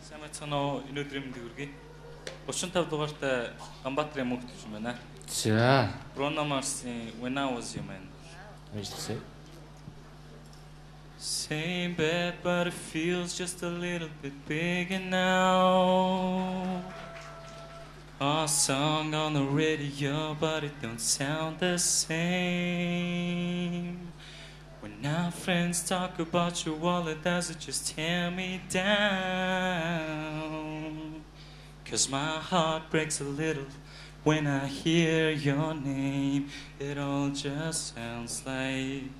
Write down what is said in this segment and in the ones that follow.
Сайн байна. Өнөөдрийн мэндийг хүргэе. 35 дугаартай Ганбаатарын мөнхтөж юм байна. За. Bruno Mars-ийн When I Was Your Man. Баярлалаа. Same bed, but it feels just a little bit bigger now. A song on the radio, but it don't sound the same. When our friends talk about your wallet, does it just tear me down? 'Cause my heart breaks a little when I hear your name. It all just sounds like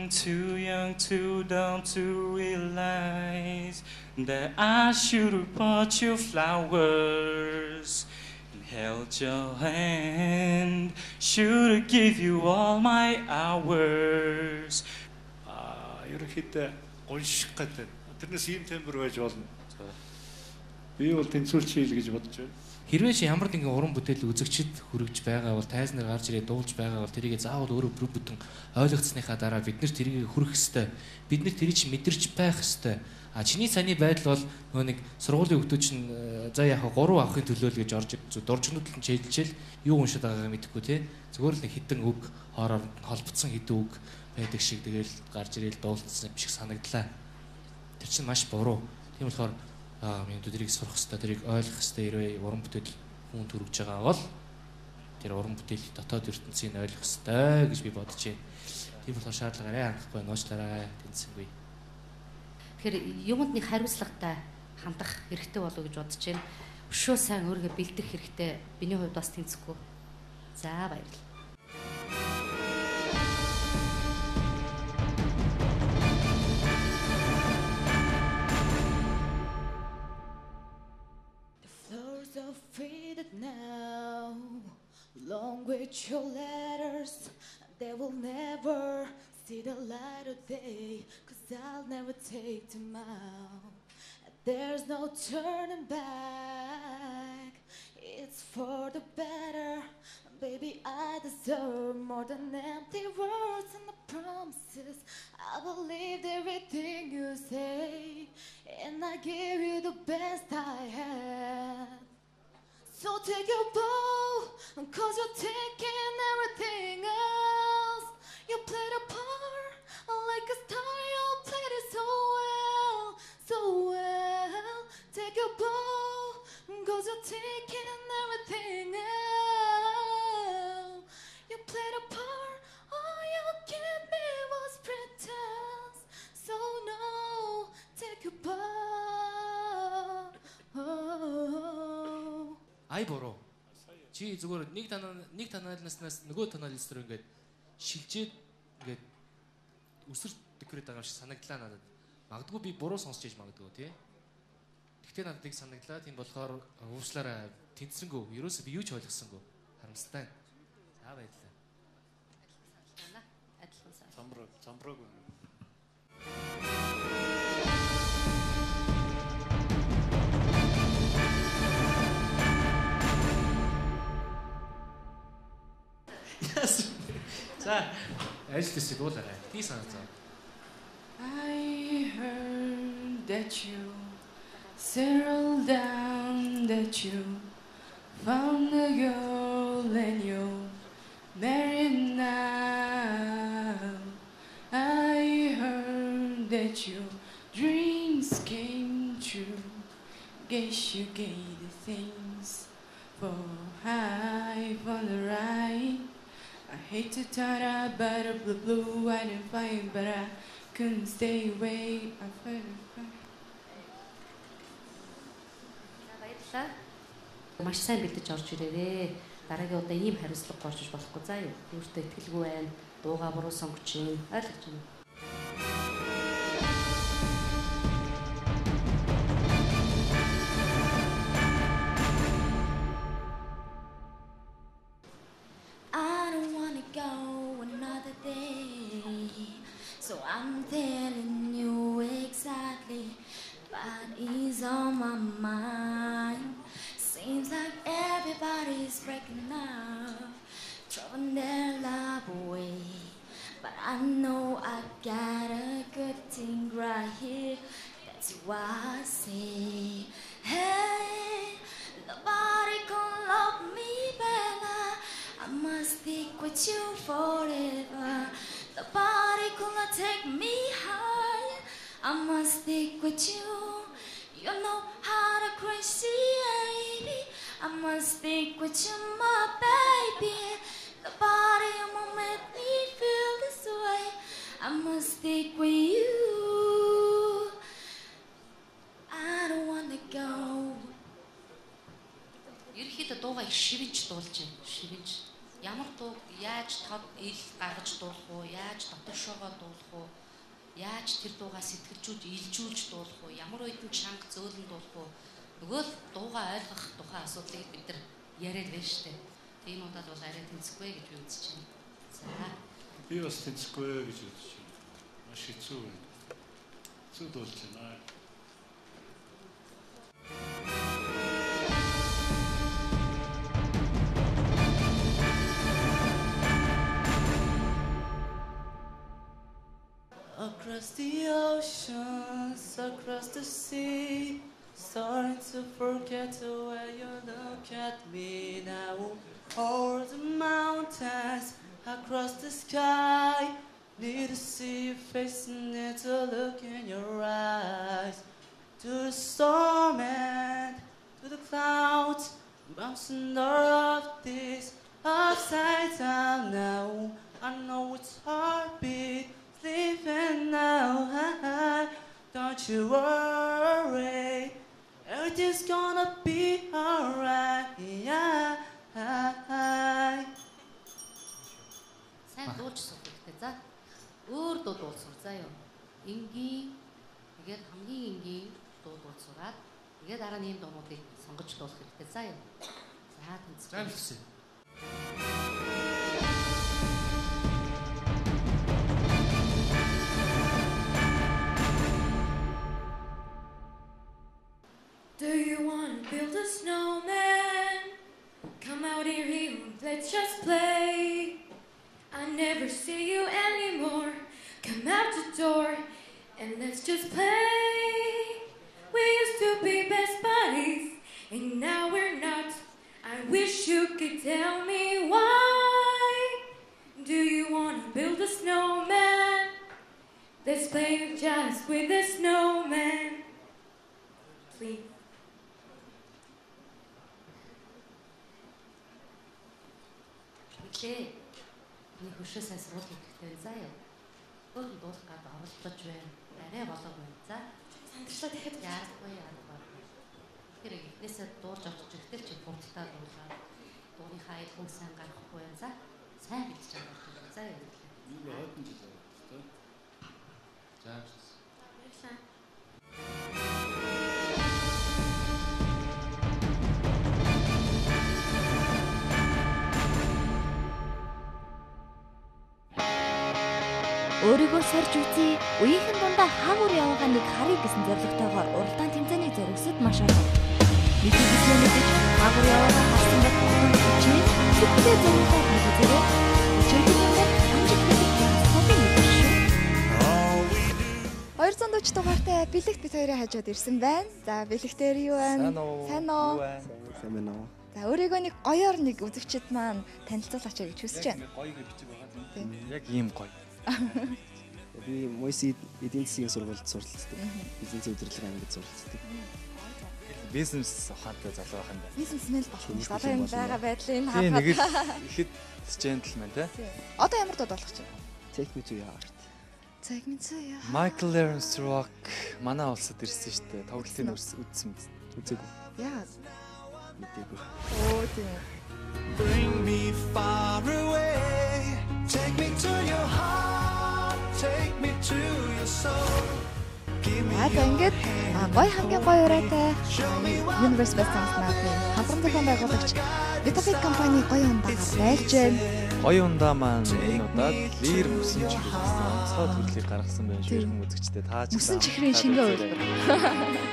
too young, too dumb to realize that I should have bought you flowers and held your hand. Should have give you all my hours. ерөнхийдөө гонших гэдэг. Тэрнээс ийм тембер байж болно. Би бол тэнцвэрч хийл гэж бодож байна. Хэрвээ чи ямар нэгэн уран бүтээл үзэгчд хүргэж байгаа бол тайзнаар гарч ирээд дуулж байгаа бол тэрийг заавал өөрөө бүр бүтэн ойлгоцсныхаа дараа бид нар тэрийг хүргэх ёстой. Бид нар тэрийг чи мэдэрч байх ёстой. А чиний саний байдал бол нөгөө нэг сургуулийн хүмүүс чинь за яг 3 авахын төлөө л гэж орж дуржнууд нь чийлжэл юу уншаад байгаагаа мэдэхгүй те. Зүгээр л нэг хитэн үг хоороор холбогдсон хитэн үг байдаг шиг тэгэл гарч ирээл дуулцсан юм шиг санагдлаа. Тэр чинь маш буруу. Тийм болохоор минь тэрийг сурах хэрэгтэй, тэрийг ойлгох хэрэгтэй. Хэрвээ уран бүтээл хүн төрөж байгаа бол тэр уран бүтээлийн дотоод ертөнцийг ойлгох хэрэгтэй гэж би бодож байна. Тийм болохоор шаардлага арай хангахгүй нууцлаарай тэнцэнгүй. Тэгэхээр юмд нэг хариуцлагатай хандах хэрэгтэй болов уу гэж бодож байна. Өшөө сайн өөрийгөө бэлдэх хэрэгтэй. Биний хувьд бас тэнцэхгүй. За баярлалаа. Faded now, along with your letters, they will never see the light of day, 'cause I'll never take them out. There's no turning back, it's for the better. Baby, I deserve more than empty words and the promises. I believe everything you say, and I give you the best I have. So take your bow, 'cause you're taking everything else. You played a part like a star, you played it so well, so well. Take your bow, 'cause you're taking everything else. You played a part, all you gave me was pretense. So no, take your bow. Ай буруу. Чи зүгээр нэг танаалнаас нөгөө танаалнаас руу ингээд шилжээд ингээд өсөр дэкрэт байгаа шиг санагдлаа надад. Магадгүй би буруу сонсч иж магадгүй тий. Гэхдээ надад нэг санагдлаа. Тийм болохоор уучлаарай. Тэнцсэнгүү. Ерөөсөө би юу ч ойлгосонгүй. Харамсалтай. За баярлалаа. Адилхан сайн. Замбраг. За, ажлаас дуулаарай. Би санацаа. I heard that you settled down, that you found a girl and you're married now. I heard that your dreams came true. Guess you gave the things for high on the right. I hate to tell you about a blue, I didn't find, but I couldn't stay away. I felt it. Баярлалаа. Маш сайн бэлдэж орж ирээрээ. Дараагийн удаа ийм хариуцлага гоож болохгүй. За юу. Өөртөө итгэлгүй байна. Дууга буруу сонгож юм. Ойлгож байна. So I'm telling you exactly what is on my mind. Seems like everybody's breaking up, throwing their love away. I know I got a good thing right here. That's why I say, hey, nobody gonna love me better. I must stick with you forever. Nobody gonna take me high. I must stick with you. You know how to crazy, baby. I must stick with you, my baby. Nobody won't make me feel this way. I must stick with you. I don't wanna go. Ерөнхийдөө дуугаа их шивэнж дуулж байна. Шивэнж. Ямар дуу яаж тод ил гаргаж дуулах уу? Яаж дотоошоогоо дуулах уу? Яаж тэр дуугаа сэтгэлжүүлж, илжүүлж дуулах уу? Ямар үед нь чанга зөөлөн дуулах уу? Нөгөө л дуугаа ойлгох тухай асуудлыг бид нар яриад байна шүү дээ. Тийм удаад бол арай тэнцэхгүй гэж би үзэж байна. За. Би бас тэнцэхгүй гэж үзэж байна. Маш хэцүү байна. Хэцүү дуулж байна. Across the oceans, across the sea, starting to forget the way you look at me now. Over the mountains, across the sky, need to see your face and need to look in your eyes. To the storm and to the clouds, bouncing off this upside down now. I know it's heartbeat. Sleeping now, don't you worry, everything's gonna be alright. Сайн дуулж сух хэрэгтэй. За. Өөр дуу дуулсуур заа юу. Энгийн тэгээд хамгийн энгийн дуу дуулсураад тэгээд дараа нь ийм дуунуудыг сонгож дуулах хэрэгтэй. За юу. За тэнцээ. За билсэн. Do you want to build a snowman? Come out here, let's just play. I never see you anymore. Come out the door and let's just play. We used to be best buddies and now we're not. I wish you could tell me why. Do you want to build a snowman? Let's play just with the snowman. Please. Тэ. Миний хөшөө сайн сурах хэрэгтэй заа юу. Өөр дуулах гад оролдож байна. Арай болоо байна. За. Сандрчлаа дахиад яахгүй. Тэр ихнээсээ дуурж авч ихтэй чи хурдтай дуулаа. Дууныхаа илхэн сайн гарахгүй байна. За. Сайн бэлдэж байгаа. За юу. Юу хойдон жил байна. За. Өөрийгөө сорж үзье. Үеийнхэн дундаа хагуур яваагаа нэг харъя гэсэн зорилготойгоор уралдаан тэмцээний зоригсод маш олон. Мэдээлэл мэдээж хагуур яваагаа харсан бол олон хүчний сэтгэлээ зориулаад мэдээлээ. Чөлөөтэй амжилттай асуудал мэдэрч шүү. 240 дугаартай бэлэгт бид хоёрын хажууд ирсэн байна. За бэлэгтэр юу байна? Сайн уу? Сайн байна уу? За өөрийгөө нэг гоёор нэг үзэгчд маань танилцуулаач гэж хүсэж байна. Гоё гэж бичиг байгаа тийм. Яг ийм гоё. Би Мойс эдийн засгийн сургуульд суралцдаг. Бизнес удирдлага ангид суралцдаг. Бизнес ухаантай залуу байх юм байна. Бизнесмен болох юм. Одоо энэ байгаа байдлыг харахад нэг л ихэд джентльмен тий. Одоо ямар дууд болох чинь? Take me to your heart. Take me to your heart. Michael Learns to Rock манай улсад ирсэн шүү дээ. Тоглолтын үзсэн үзээгүй. Яа. Мэдээгүй. Оо тийм. Bring me far away. Take me to your heart. Take me to your soul. Аа ингээд гоё хамгийн гоё ураатай Universe Best Songs наадмын хамтран зохион байгуулагч Vitafit компани гоё ундагаар байлж байна. Гоё ундаа маань энэ удаад лир мөсөн чихрийн онцгой төрлийг гаргасан байна шүү хүн үзэгчтэй таа ч мөсөн чихрийн шингээ үйлдвэр.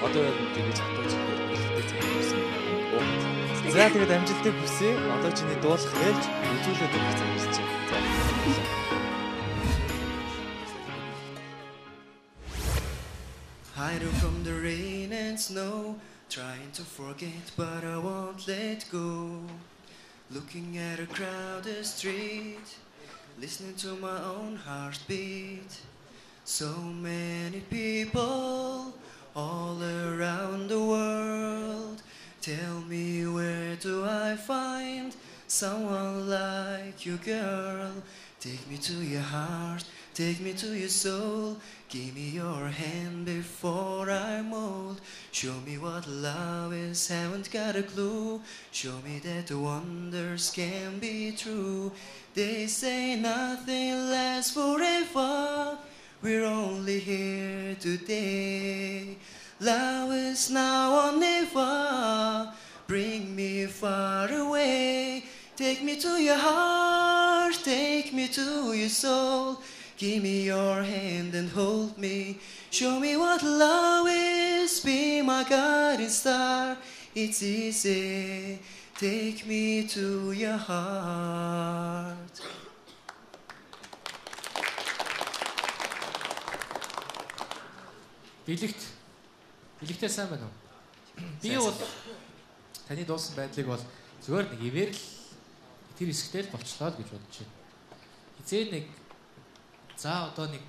Одоо яг тэгэж хатууж хэлтэй зөвхөн. За тэгээд амжилтыг хүсье. Одоо чиний дуулах ээлж үзүүлээд өгөх цаг ирж байна. the rain and snow, trying to forget but I won't let go. Looking at a crowded street, listening to my own heartbeat. So many people all around the world. Tell me, where do I find someone like you, girl? Take me to your heart, take me to your soul. Give me your hand before I'm old. Show me what love is, haven't got a clue. Show me that the wonders can be true. They say nothing lasts forever. We're only here today. Love is now or never. Bring me far away. Take me to your heart, take me to your soul. Give me your hand and hold me. Show me what love is, be my guiding star. It's easy, take me to your heart. Билэгтэй сайн байна уу? Би бол таны дуусан байдлыг бол зүгээр нэг ивэр л тэр хэсэгтэй л болчлоо л гэж бодож байна. Хизээ нэг за одоо нэг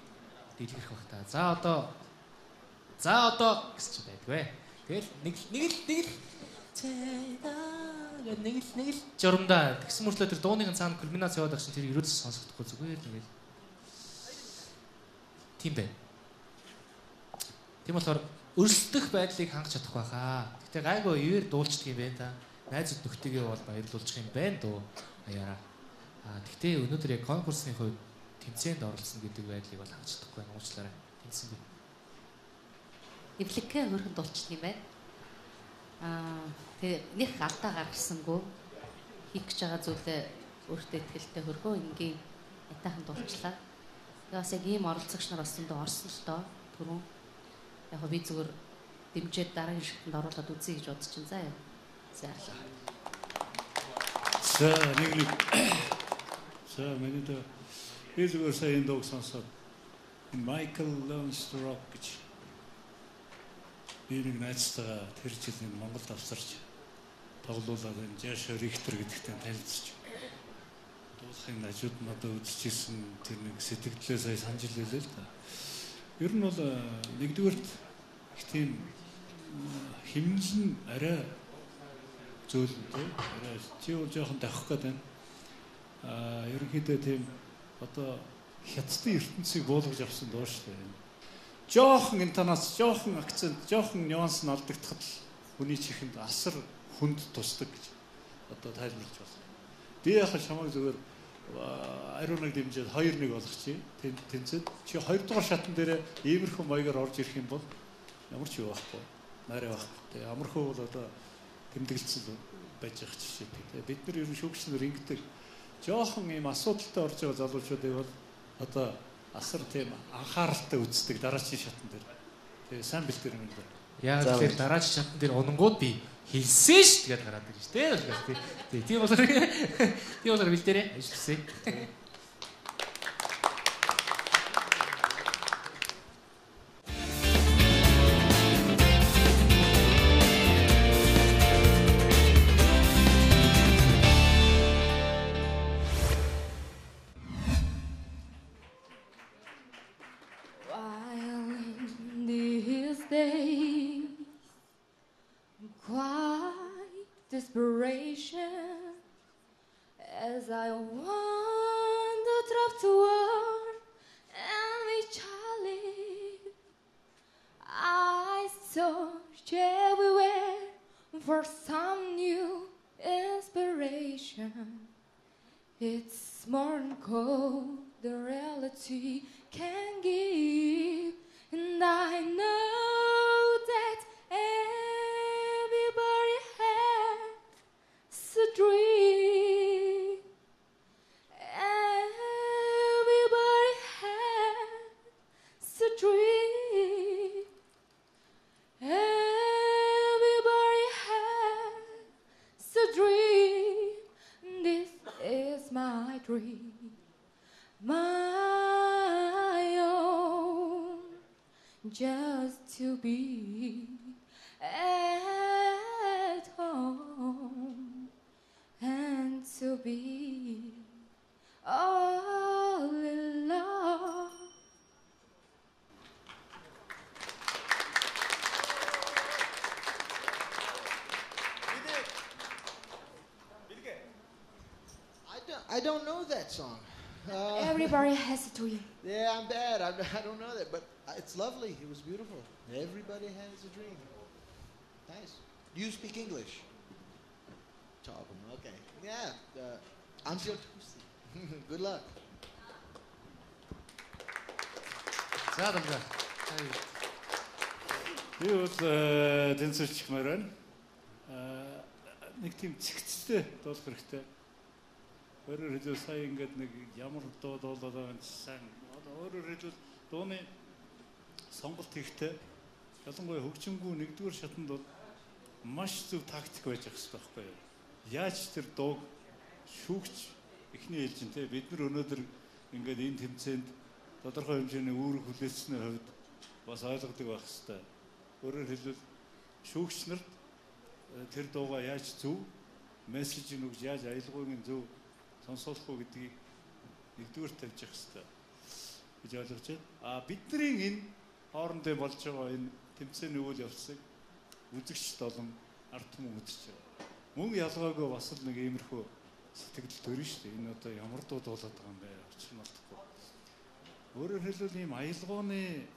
дэлгэрэх бах та. За одоо гэж байдгүй. Тэгэл нэг л журамдаа тэгсэн мөртлөө тэр дууныхын цаана кульминац яваад байгаа чинь тэр ерөөс сонсогдохгүй зүгээр нэг л тийм байна. Тийм болохоор өрсөлдөх байдлыг хангах чадах байхаа. Гэтэ гайгүй ивэр дуулцдаг юм байна та. Найзууд нөхдөйгээ бол баярлуулчих юм байна дөө аяараа. Гэтэ өнөөдөр яг конкурсны хувьд тэмцээнд оролцсон гэдэг байдлыг бол хангаж чадахгүй байна. Уучлаарай. Тэнцэнгүй. Эвлэкээ хөрхөн дуулчихсан юм байна. Тэгээ нэг алдаа гаргасангүй хийх гэж байгаа зүйлээ өөртөө ихтэй хөргөө ингийн ятайхан дуулчлаа. Тэгээ бас яг ийм оролцогч нар болсон доо орсон л доо түрүүн. Яг би зүгээр дэмжээд дараагийн шигтэнд оруулаад үзье гэж бодож чинь заа. За миний дэ би зүгээр сайн дуу сонсоод Michael Learns to Rock гэж би нэг найзтайгаа тэр жилийн Монголд авсарч тоглуулаад энэ Жашо Рихтер гэдэгтэй танилцчих. Дуулахын ажууд надад үзчихсэн тэр нэг сэтгэлдээ сая санаж илээ л да. Ер нь бол нэгдүгээрт их тийм химнэл нь арай зөөлөнтэй. Арай чи бол жоохон давхих гээд байна. Ерөнхийдөө тийм одоо хятадын ертөнцийг буулгаж авсан дуу шүү дээ. Жоохон интонац, жоохон акцент, жоохон нюанс нь алдагдахад л хүний чихэнд асар хүнд тусдаг гэж одоо тайлбарлаж байна. Би яг чамайг зүгээр ариунаг дэмжиж 2-1 болгочих. Тэнцэд чи 2 дугаар шатн дээр иймэрхүү маягаар орж ирэх юм бол ямар ч юу байхгүй. Нарай байхгүй. Тэгээ амархуу бол одоо тэмдэглэсэн байж байгаа ч жишээ. Тэгээ бид нар ерөн шүүгчнэр ингэдэг. Жоохон ийм асуудалтай орж байгаа залуучуудыг бол одоо асар тийм анхааралтай үздэг дараачийн шатн дээр. Тэгээ сайн бэлтэр юм байна. Яа тэгэхээр дараачийн шатн дээр унангууд би хэлсэн ш тэгээд гараад ирж дээ. Тийм болоо бэлтэрээ ажилласаа. Desperation as I wander through the world and reach Charlie. I search everywhere for some new inspiration. It's more than cold the reality can give, and I know that everybody has a dream. Everybody has a dream. Everybody has a dream. This is my dream, my own just to be at home and to be all alone. I don't know that song. Everybody has a dream. Yeah, I'm bad. I don't know that, but it's lovely. It was beautiful. Everybody has a dream. Nice. Do you speak English? Okay. Yeah. Until Tuesday. Good luck. За дамжаа. Би бол тэнцвэрчмээр байна. Нэг тийм цэгцтэй дуулах хэрэгтэй. Өөрөөр хэлбэл сая ингээд нэг ямар дуу дуулаад байгаа юм сайн. Өөрөөр хэлбэл дууны сонголт хийхдээ ялангуяа хөгжимгүй нэгдүгээр шатанд бол маш зөв тактик байж ах хэрэгтэй байхгүй юу? Яаж тэр дууг шүүгч эхний ээлжинтэй бид нар өнөөдөр ингээд энэ тэмцээнд тодорхой хэмжээний үүрэг хүлээсний хувьд бас ойлгодог байх хэрэгтэй. Өөрөөр хэлбэл шүүгч нарт тэр дуугаа яаж зөв мессежийг өгж яаж аялгаугийн зөв сонсох уу гэдгийг нэгдүгээр тавьж явах хэрэгтэй гэж ойлгож байна. Бидний энэ хоорондоо болж байгаа энэ тэмцээний үйл явцыг үзэгчд болон ард түмэн үзэж байгаа. Мөн ялгаагүй бас л нэг иймэрхүү сэтгэл төрн шүү дээ. Энэ одоо ямар дуу дуулаад байгаа юм бэ? Очих нь алдахгүй. Өөрөөр хэлбэл ийм аялгауны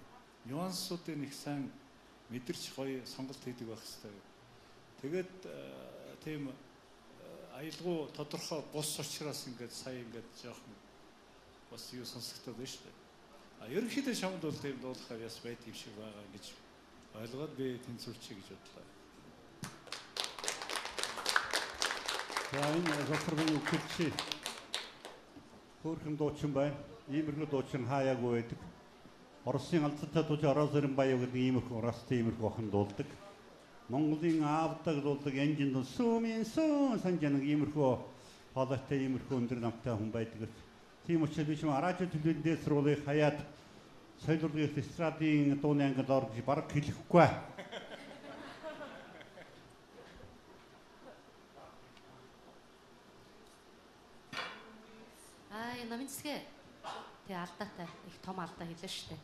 нюансуудыг их сайн мэдэрч гоё сонголт хийдэг байх хэрэгтэй. Тэгээд тийм аялгау тодорхой бус учраас ингээд сая ингээд жоохон бас юу сонсогдоод байна шүү дээ. Ерөнхийдөө шамд бол тийм дуулахаар яс байт юм шиг байгаа гэж ойлгоод би тэнцвэрчээ гэж бодлоо. За энэ Золтаргийн үгчи хөөрхөн дуучин байна. Иймэрхүү дуучин хаяагүй байдаг. Оросын алцтай дууч Орозорын баяа гэдэг иймэрхүү оростой иймэрхүү охин дуулдаг. Монголын аавдаг дуулдаг энжинд сүүмийн сүүн санжанаг иймэрхүү хоолойтой иймэрхүү өндөр намтай хүн байдаг. Тийм учраас би ч радио телевизэн сургуулийг хаяад соёл урлагийн эстрадын дууны ангид орж бараг хэлэхгүй. Намын цэсгээ тэг алдаатай их том алдаа хэлээ шүү дээ.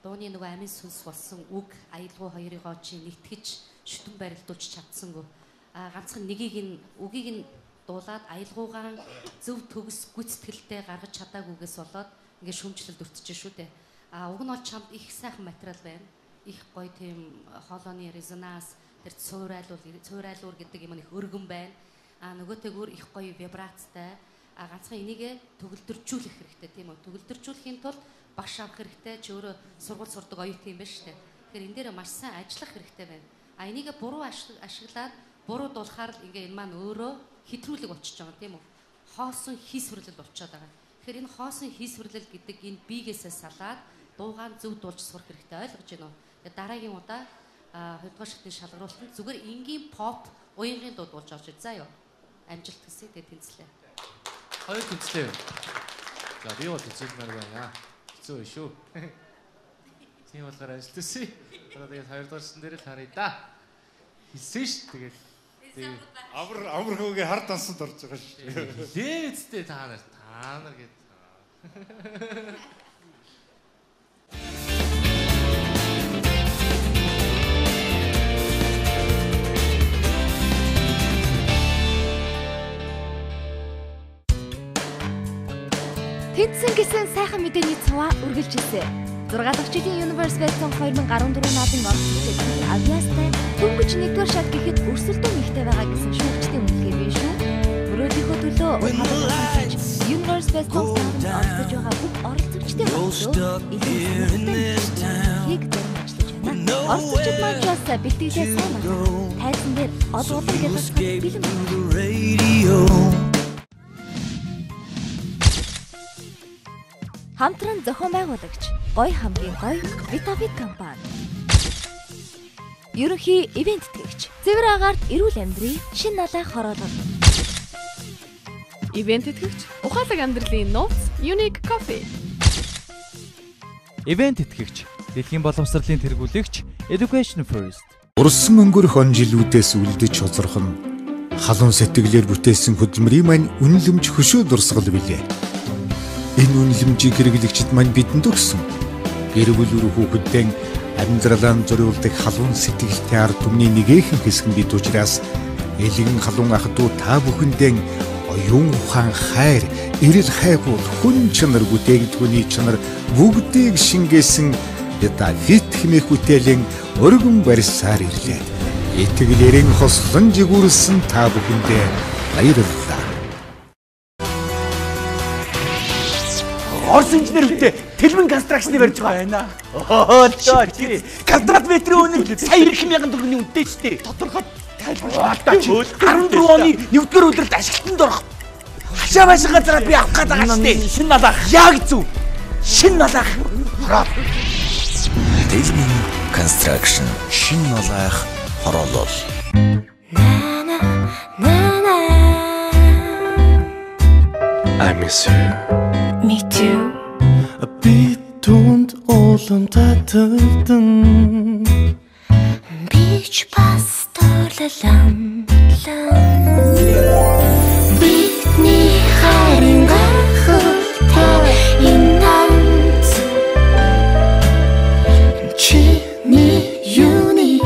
Дууны нөгөө амин сүнс болсон үг аялгау хоёрыгоо чи нэгтгэж шүтэн барилдуулж чадсангүй. Ганцхан үгийг нь дуулаад аялгаугаа зөв төгс гүйцэтгэлтэй гаргаж чадаагүйгээс болоод ингээд шүмжлэлд өртөж шүү дээ. Уг нь бол чамд их сайхан материал байна. Их гоё тийм хоолойны резонанс, тэр цуурайлуур гэдэг юм их өргөн байна. Нөгөөтэйгөр их гоё вибрацтай. Ганцхан энийгээ төгөлдржүүлэх хэрэгтэй тийм үү? Төгөлдржүүлэхийн тулд багш авах хэрэгтэй. Чи өөрөө сургууль сурдаг оюутан юм байна шүү дээ. Тэгэхээр энэ дээр маш сайн ажиллах хэрэгтэй байна. Энийгээ буруу ашиглаад буруу дуулахаар л ингээ энэ маань өөрөө хэтрүүлэг болчихж байгаа тийм үү? Хоосон хийсвэрлэл болчиход байгаа. Тэгэхээр энэ хоосон хийсвэрлэл гэдэг энэ биегээсээ салаад дуугаан зөв дуулж сурах хэрэгтэй ойлгож байна уу? Тэгээ дараагийн удаа 2 дугаар шатны шалгаруулалтанд зүгээр энгийн поп уянгийн дуу дуулж авч ир. За юу. Амжилт хүсье тэгээ тэнцлээ. Хоёр тэнцлээ. За би бол тэнцэлмээр байна. Хэцүү шүү. Тийм болохоор ажил төсөө. Одоо тэгээд 2 дугаар шатн дээр л харъя да. Хэлсэн ш. Тэгээд амар хөөгийн хар дансанд орж байгаа шүү. Дээдтэй та нар гээд. Тэнцсэн гэсэн сайхан мэдээний цуваа үргэлжилжээ. 6 дахь жилийн Universe Best Song 2014 наадын оролцогчид Авиастай дөнгөж 1-р шат гэхэд өрсөлдөөн ихтэй байгаа гэсэн шүүгчдийн үнэлгээ бий шүү. Мөрөөдийнхөө төлөө Universe Best Song оролцож байгаа бүх оролцогчдын төлөө оролцогчид маань ч бас бэлтгэлээ сайн байна. Тайзан дээр одоолон гэж бэлэн байна. Хамтран зохион байгуулагч Гоё хамгийн гоё Витавит компани. Ерөнхий ивент тэтгэгч Цэвэр агаарт эрүүл амьдрий шин налай хороолол. Ивент тэтгэгч Ухаалаг амьдралын нууц Unique Coffee. Ивент тэтгэгч Дэлхийн боловсролын тэргүүлэгч Education First. Урсан өнгөрөх он жилүүдээс үлдэж хозорхон халуун сэтгэлээр бүтээсэн хөдөлмөрийн мань үнэлэмж хөшөө дурсгал билээ. Энэ үнэлэмжийг хэрэглэгчид мань бидэнд өгсөн. Гэр бүл хүүхэдтэй амьдралаа зориулдаг халуун сэтгэлтэй ард түмний нэгэн хэсэг бид учраас элгэн халуун ах トゥ та бүхэндээ оюун ухаан хайр, эрэл хайгуул, хүн чанар бүтээгдэхүүний чанар бүгдийг шингээсэн Давид хэмээх бүтээлийн өргөн барьсаар ирлээ. Итгэлээрэн хослон жигүүрсэн та бүхэндээ баярлалаа. Орос инженертэй Тэлмэн констракшны барьж байгаа байна. Оо чи квадрат метрийн үнэ сая 200,000 төгрөгийн үнэтэй ч дээ. Тодорхой тайлбарлалт 14 оны 1-р өдрөлд ашиглалтанд орох. Хашаа машин газараа би авах гээд байгаа штэ. Шин налах. Яг зүв. Шин налах. Тэлмэн констракшн шин налах хороолол. I miss you. Me too. Би түнд уулан таталдан. Бич бас торлолам. Бидний харин гахалтай инанц. Чиний юуник.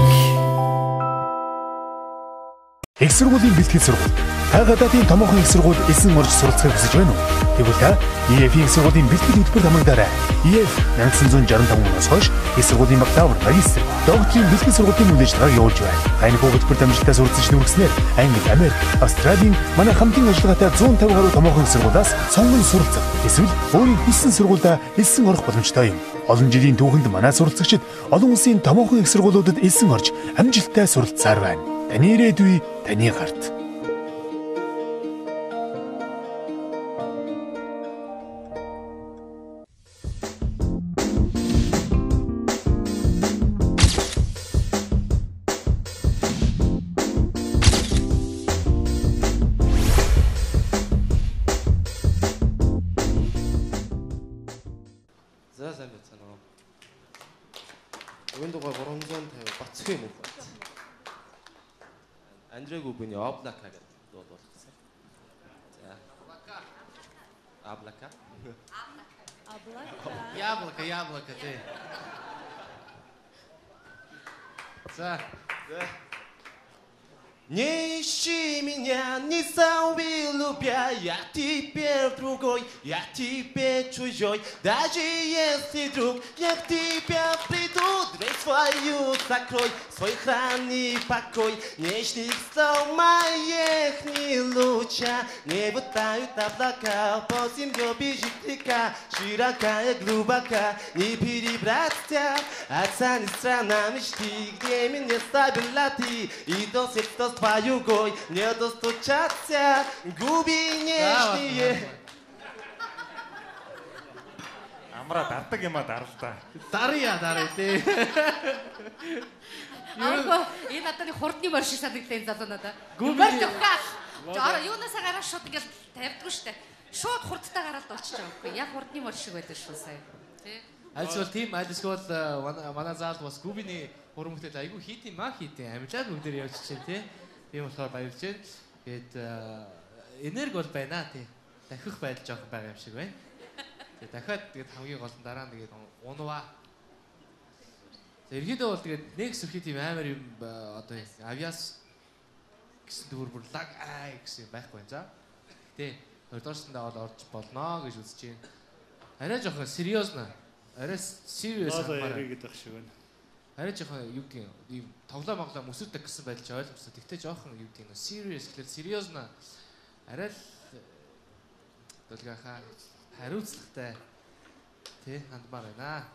Их сургуулийн бэлтгэл сургууль. Та гадаадын томоохон их сургууль эсэн орж суралцахыг хүсэж байна уу? Тэгвэл та EF-ийн их сургуулийн бэлтгэл хөтөлбөрт хамрагдаарай. EF 1965 оноос хойш их сургуулийн бакалавр, магистр, докторийн бэлтгэл сургуулийн үйлчлэгийг явуулж байна. Таны хөтөлбөрт амжилттай суралцж нүргэснээр Англи, Америк, Австралийн манай хамтын ажиллагаатай 150 гаруй томоохон их сургуулиас сонгон суралцах. Эсвэл өөрийн хүссэн сургуультай элсэн орох боломжтой юм. Олон жилийн түүхэнд манай суралцагчид олон улсын томоохон их сургуулиудад элсэн орж амжилттай суралцсаар байна. Таны ирээдүй таны гарт. За сайн байна уу. Өгөн дугаар 350 бацх юм уу? Андрей Губиний Облака гэдэг дуу болгосон. За. Облака. Облака. Яблоко тий. За. Не ищи меня, не зови, любя, я теперь другой, я теперь чужой. Даже если вдруг я к тебе приду, дверь свою закрой, свой храни покой. Нежных слов моих не луча, не вытают облака, по земле бежит река, широкая, глубока, не перебраться. Отца не страна мечты, где меня ставила ты, и до сих пор твою гой не достучаться, губи нежные. Амра дардаг юм а даралдаа. Дарья тий. Аа энэ надад хурдны мөр шиг санагдсан залуу надаа. Гүбэр төгхөөл. Жоо юунасаа гараад шууд ингээл тавьдгүй штэ. Шууд хурдтай гараад очиж байгаа байхгүй. Яг хурдны мөр шиг байдаг шүү сая. Тий. Альсвал тим альсвал манай заалт бас гүбиний хурамгтал айгүй хийт юм аа хийт амжаад бүгдээр явж чинь тий. Тийм болохоор баярлж байна. Тэгээд энерги бол байна тий. Дахих байдал жоох байгаа юм шиг байна. Тэгээд дахиад тэгээд хамгийн гол нь дараа нь тэгээд унваа. Ерөнхийдөө бол тэгээд нэг сөрхий тийм амар юм одоо авиас гэсэн дүр бүр лаг гэсэн байхгүй байна. За. Гэтэ хоёрдоорсондоо бол орж болно гэж үзэж байна. Арай жоох сериозна. Арай serious хамаараа гэдэг шиг байна. Арай жоох юу гэдэг юм тоглоом өсөлтөг гэсэн байдал ч ойлгомжтой. Тэгтээ жоохон юу гэдэг нь serious гэхэлэр сериозна. Арай л долгийнхаа хариуцлагатай тий хандмаар байна.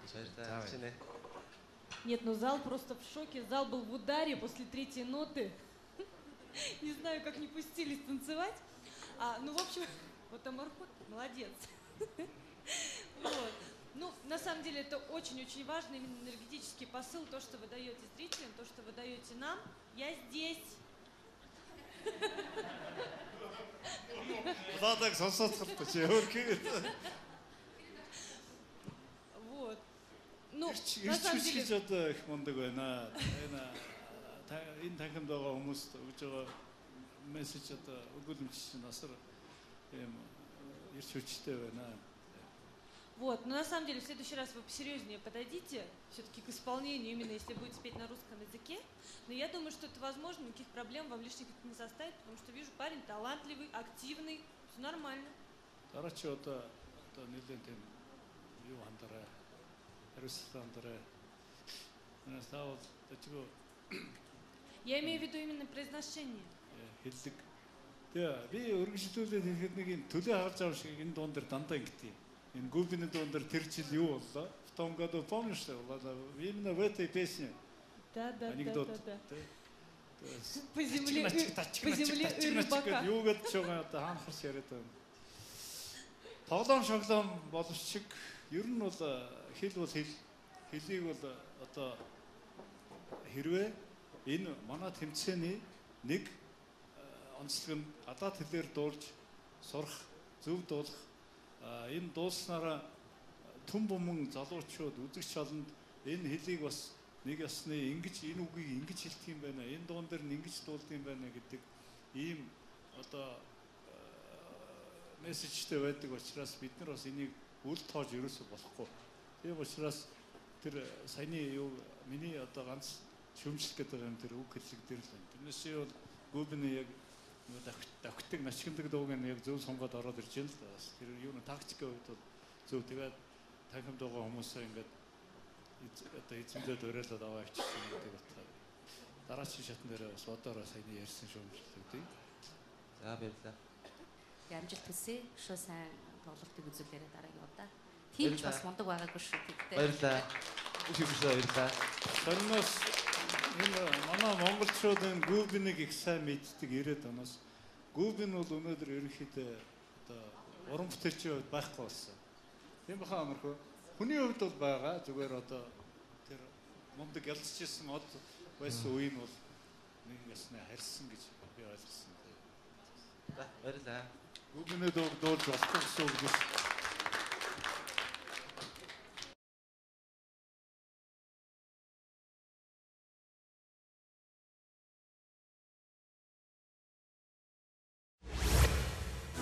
Нет, ну зал просто в шоке. Зал был в ударе после 3-й ноты. Не знаю, как не пустились танцевать. Ну, в общем, вот Амархот молодец. Вот. Ну, на самом деле, это очень-очень важный именно энергетический посыл, то, что вы даете зрителям, то, что вы даете нам. Я здесь. Вот. Ну, ирч одоо их мундаг байна. Энэ танхимд байгаа хүмүүст өгж байгаа мессеж одоо өгүүлэмж насар ийм ирч хүчтэй байна. Вот, но на самом деле в следующий раз вы посерьезнее подойдите, все-таки к исполнению, именно если будете петь на русском языке. Но я думаю, что это возможно, никаких проблем вам лишних не составит, потому что вижу, парень талантливый, активный, все нормально. Дараач одоо нэлээд тийм юу хандараа, хариуцлага хандараа. Настаавал тэчгөө. Я имею в виду именно произношение. Хэллэг. Тэгээ би өргөжлүүлээд хэлэхэд нэг юм төлөө харж байгаа шиг энэ дуун дээр дандаа ингэдэг. Энэ губиний дуун дээр тэр жил юу боллоо? В том году помнишь, что именно в этой песне. Да. По земле рыбака. Юу гэдэг ч байгаа одоо хаан харс яриад байна. Тоглоом шоглоом боловч ер нь бол хэл бол хэлийг бол одоо хэрвээ энэ манай тэмцээний нэг онцлог нь гадаад хэлээр дуулж сурах, зөв дуулах энэ дуулснараа түн буман залуучууд үзэгч олонд энэ хэлийг бас нэг ясны ингэж энэ үгийг ингэж хэлдэг юм байна. Энэ дуун дээр нь ингэж дуулдаг юм байна гэдэг ийм одоо мессежтэй байдаг учраас бид нар бас энийг үл тоож ерөөсө болохгүй. Тийм учраас тэр саяны юу миний одоо ганц шүмжлэх гэдэг юм тэр үг хэллэг дээр л байна. Тэрнээсээ бол гүбний яг давхитдаг начигдаг дууг нь яг зөв сонгоод ороод ирж байна л да. Бас тэр юу н тактикийн хувьд бол зөв тэгээд танхимд байгаа хүмүүсээ ингээд одоо эзэмдээд уриалаад аваа авчихсан гэдэг батлаа. Дараагийн шатн дээр бас одоороо саяны ярьсан шүүмжлэлүүдийг. За баярлалаа. Амжилт хүсье. Шүү сайн тоглолтыг үзүүлээрэй дараагийн удаа. Тийм ч бас мундаг байгаагүй шүү тэгтээ. Баярлалаа. Баярлалаа. Сонноос энэ манай монголчуудын гүбнийг их сайн мэддэг 90-ад оноос гүбин бол өнөөдөр ерөнхийдөө одоо уран бүтээлчийн хувьд байхгүй болсон. Тийм баха амархуу. Хүний хувьд бол байгаа. Зүгээр одоо тэр мундаг ялцчихсан од байсан үе нь бол нэг ясна харьсан гэж би ойлгосон. Баярлалаа. Гүбний дуулж болохгүй гэсэн үг биш.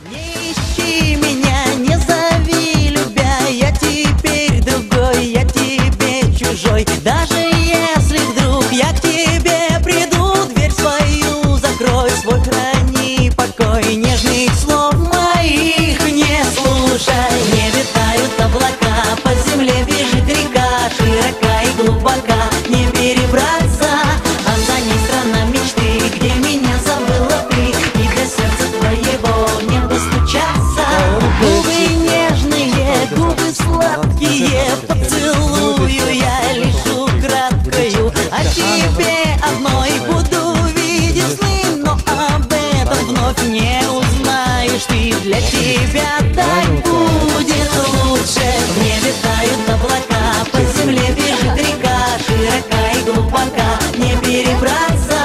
Не ищи меня, не зови, любя, я теперь другой, я тебе чужой. Даже если вдруг я к тебе приду, дверь свою закрой, свой храни покой. Нежных слов моих не слушай. Не витают облака, по земле бежит река, широка и глубока, не перебраться. А за ней страна мечты, где меня забыла ты, и до сердца твоего не достучаться. Губы нежные, губы сладкие, поцелую я лишь украдкою. О тебе одной буду видеть сны, но об этом вновь не узнаешь ты. Для тебя так будет лучше. Не витают облака, по земле бежит река, широка и глубока, не перебраться.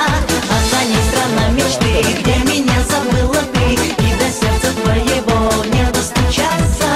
А за ней страна мечты, где меня забыла ты, и до сердца твоего не достучаться.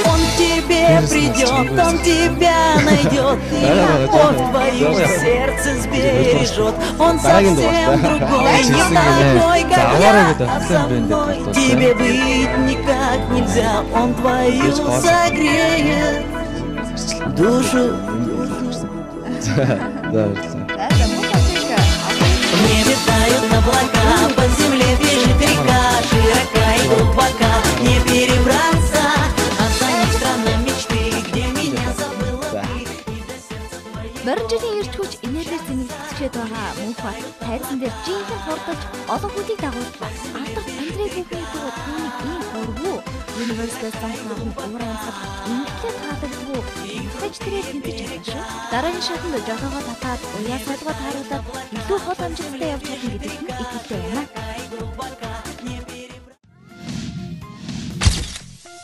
Он к тебе придет, он тебя найдет, и любовь твою в сердце сбережет. Он совсем другой, не такой, как я, а со мной тебе быть никак нельзя. Он твою согреет душу. Не витают облака, по земле бежит река, широка и глубока, не перебраться. А за ней страна мечты, где меня забыла ты, и до сердца твоего. Морин жилийн ирж хүч энергээр зэнгэлцчихэд байгаа мөнх бат тайзан дээр жинхэнэ хурдаж олон хүнийг дагуулсан. Ардах Андрей Гүбний дуу түүний ийм хургуу Universal Song-ын уурайсаг ингэлээ таадагдгүй. Хэж тэрээр тэнцэж чадсан шүү. Дараагийн шатанд жолоогоо татаад уяа садгаа тааруулаад илүү хол амжилттай явж чадна гэдэгт нь итгэлтэй байна.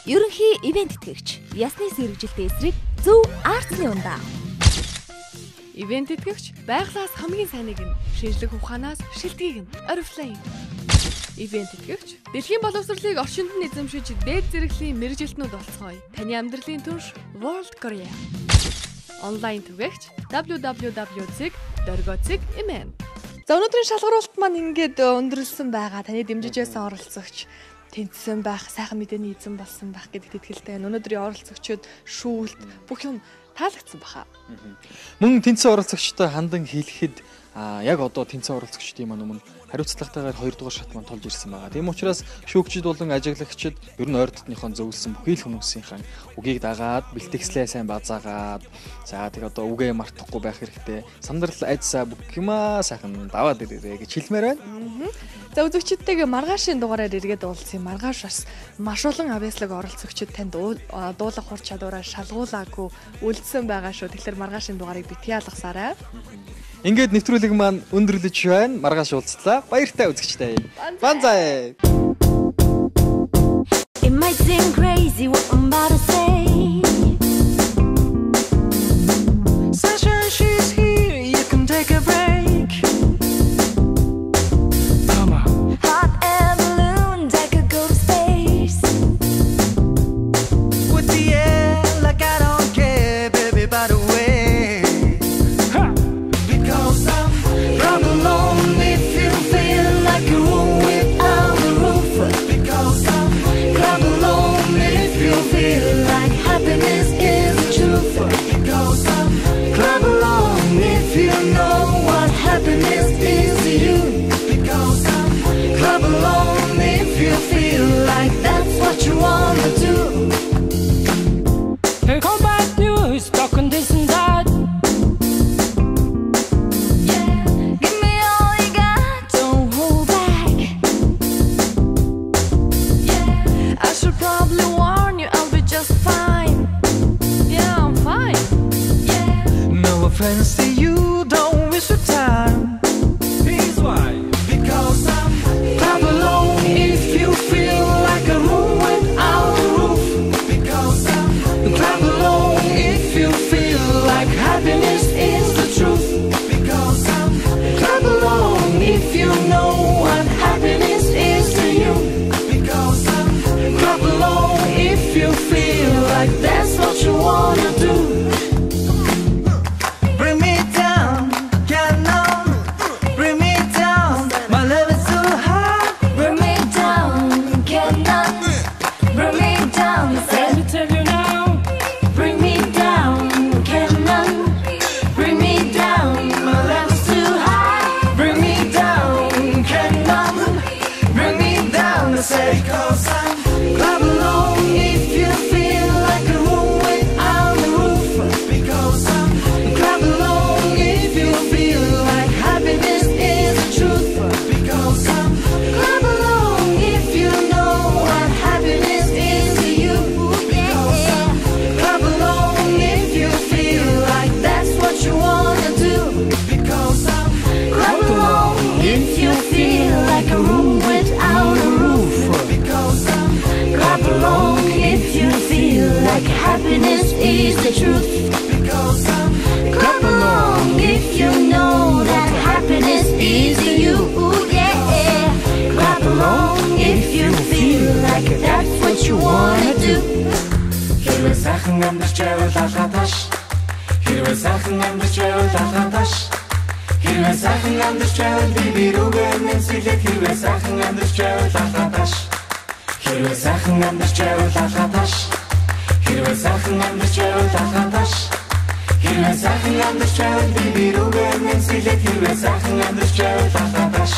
Ерөнхий ивент тэтгэгч Ясны сэргэжилтийн эсрэг Зөв Артсны ундаа. Ивент итгэгч байглаас хамгийн сайныг нь, шинжлэх ухаанаас шилдгийг нь Oriflame. Ивент итгэгч дэлхийн боловсролыг орчинд нь эзэмшиж дээд зэрэглэлийн мэргэжилтнүүд болцгоё. Таны амьдралын түнш World Korea. Онлайн түгээгч www.dorgo.mn. За өнөөдрийн шалгаруулалт маань ингээд өндөрлсөн байгаа. Таны дэмжижсэн оролцогч тэнцсэн байх, сайхан мэдээний эзэн болсон байх гэдэгт итгэлтэй. Өнөөдрийн оролцогчид шүүлт бүх юм таалагдсан баха. Мөн тэнцсэн оролцогчтой хандан хэлэхэд яг одоо тэнцсэн оролцогчдын маань өмнө хариуцлагатайгаар 2 дугаар шат маань тулж ирсэн байгаа. Тийм учраас шүүгчид болон ажиглагчид ер нь ойр дотныхон зөвлөсөн бүхий л хүмүүсийнхэн үгийг дагаад, бэлтгэслээ сайн базаагаад, за тэг одоо үгээ мартахгүй байх хэрэгтэй. Сандрал айдсаа бүх юмаа сайхан даваад ирээрэй гэж хэлмээр байна. За үзэгчдтэйгээ маргаашийн дугаараар эргээд уулзсан. Маргааш бас маш олон авьяаслаг оролцогчид танд дуулах хур чадвараа шалгуулаагүй үлдсэн байгаа шүү. Тэгэхээр маргаашийн дугаарыг битгий алгасаарай. Ингээд нэвтрүүлэг маань өндөрлөж байна. Маргааш уулзлаа. Баяртай үзэгчтэй. Банзай. It might seem crazy what I'm about to say. Sunshine, she's here. You can take a break. Hot air balloon, I could go to space. With the air, like I don't care, baby, by the way. Because I'm alone if you feel like a room without a roof. Because I'm alone if you feel like happiness is the truth. Because I'm alone if you know what happiness is to you. Because I'm alone if you feel like that's what you wanna do. Here come bad news, stuck on this and that. Yeah, give me all you got, don't hold back. Yeah, I should probably warn you, I'll be just fine. Yeah, I'm fine. Yeah, no offense to you, don't waste your time. Here's why. Because I'm alone if you feel like a room without a roof. Because I'm alone if you feel like happiness is the truth. Because I'm alone if you know what happiness is to you. Because I'm alone if you feel like that's what you wanna do. Bring me down, can't know. Bring me down, my love is so high. Bring me down, cannot. Bring me down, let me tell you now. Bring me down, cannot. Bring me down, my love is too high. Bring me down, cannot. Bring me down, I say. Because I'm alone if you feel like a room without a roof. Because I'm alone if you feel like happiness is the truth. Because I'm alone if you know what happiness is to you. Because I'm alone if you feel like that's what you wanna do. Because I'm alone if you feel like a room without a roof. Because I'm alone if you feel like happiness is the truth. Because I'm alone if you know that happiness is to you. Yeah, clap along if you feel like that's what you wanna do. Хэрвээ сайхан амьдарч байвал алхаташ. Хэрвээ сайхан амьдарч байвал алхаташ. Хэрвээ сайхан амьдарч байвал би рүүгээ менсэлээ. Хэрвээ сайхан амьдарч байвал алхаташ. Хэрвээ сайхан амьдарч байвал алхаташ. Хэрвээ сайхан амьдарч байвал алхаташ. Хэрвээ сайхан амьдарч байвал би рүүгээ менсэлээ. Хэрвээ сайхан амьдарч байвал алхаташ.